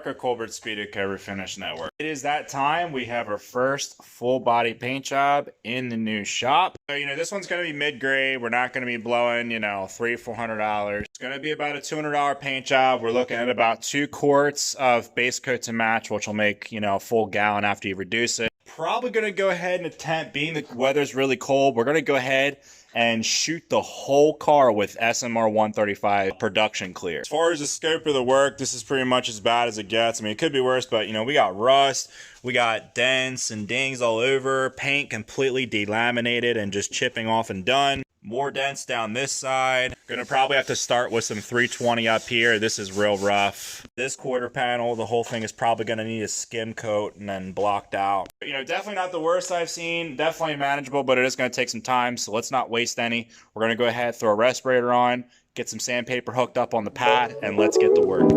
Parker Colbert Speedokote Refinish Network. It is that time. We have our first full body paint job in the new shop. So, this one's going to be mid-grade. We're not going to be blowing, $300-400. It's going to be about a $200 paint job. We're looking at about 2 quarts of base coat to match, which will make, a full gallon after you reduce it. Probably going to go ahead and attempt, being the weather's really cold, we're going to go ahead and shoot the whole car with SMR 135 production clear. As far as the scope of the work, this is pretty much as bad as it gets. I mean, it could be worse, but we got rust, we got dents and dings all over, paint completely delaminated and just chipping off and done. More dents down this side. Gonna probably have to start with some 320 up here. This is real rough. This quarter panel, the whole thing is probably gonna need a skim coat and then blocked out. But, definitely not the worst I've seen. Definitely manageable, but it is gonna take some time, so let's not waste any. We're gonna go ahead, throw a respirator on, get some sandpaper hooked up on the pad, and let's get to work.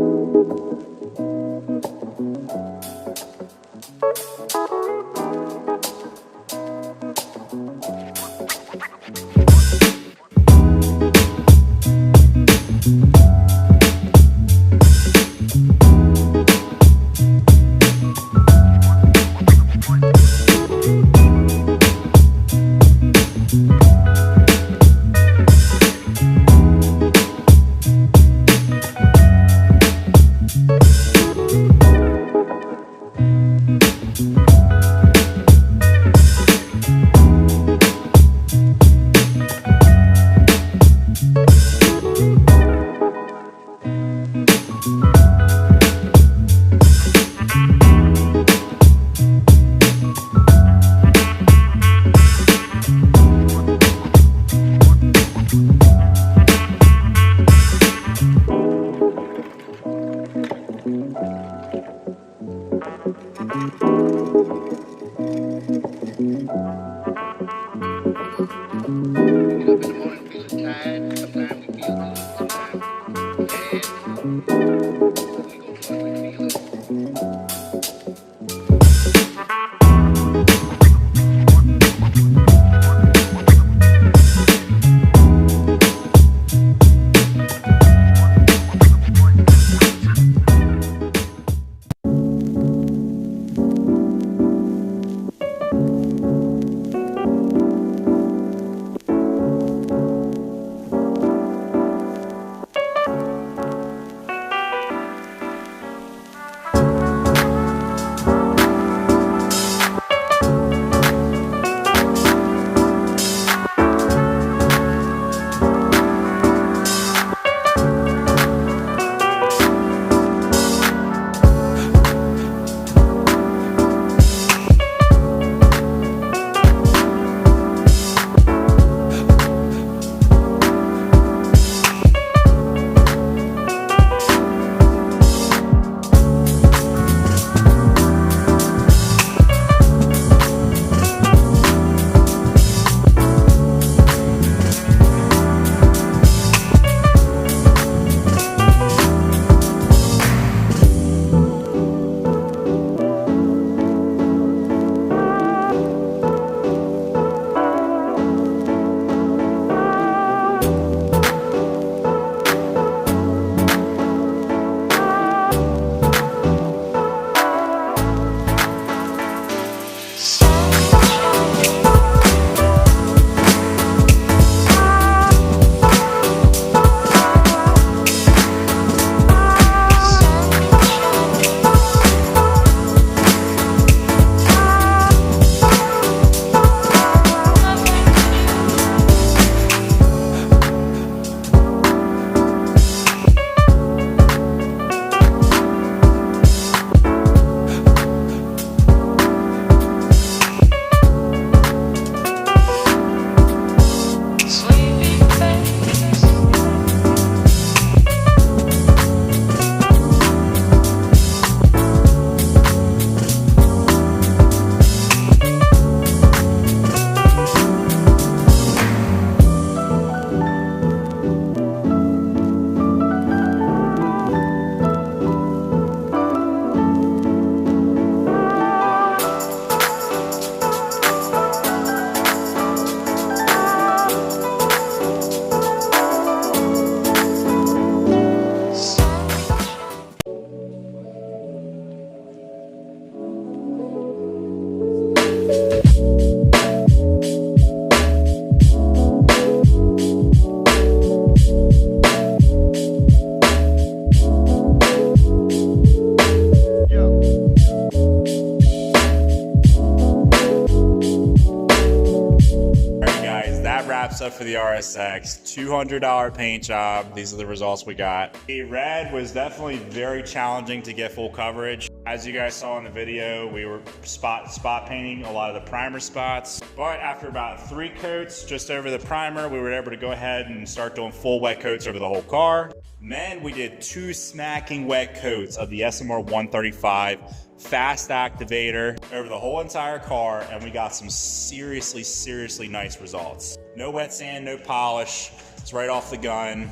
for the RSX. $200 paint job. These are the results we got. The red was definitely very challenging to get full coverage. As you guys saw in the video, we were spot painting a lot of the primer spots. But after about 3 coats just over the primer, we were able to go ahead and start doing full wet coats over the whole car. Then we did 2 smacking wet coats of the SMR 135 fast activator over the whole entire car, and we got some seriously nice results. No wet sand, no polish. It's right off the gun.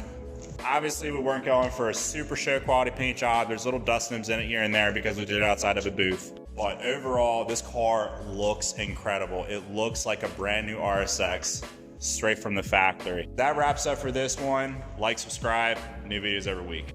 Obviously, we weren't going for a super show quality paint job. There's little dust nibs in it here and there because we did it outside of a booth. But overall, this car looks incredible. It looks like a brand new RSX straight from the factory. That wraps up for this one. Like, subscribe, new videos every week.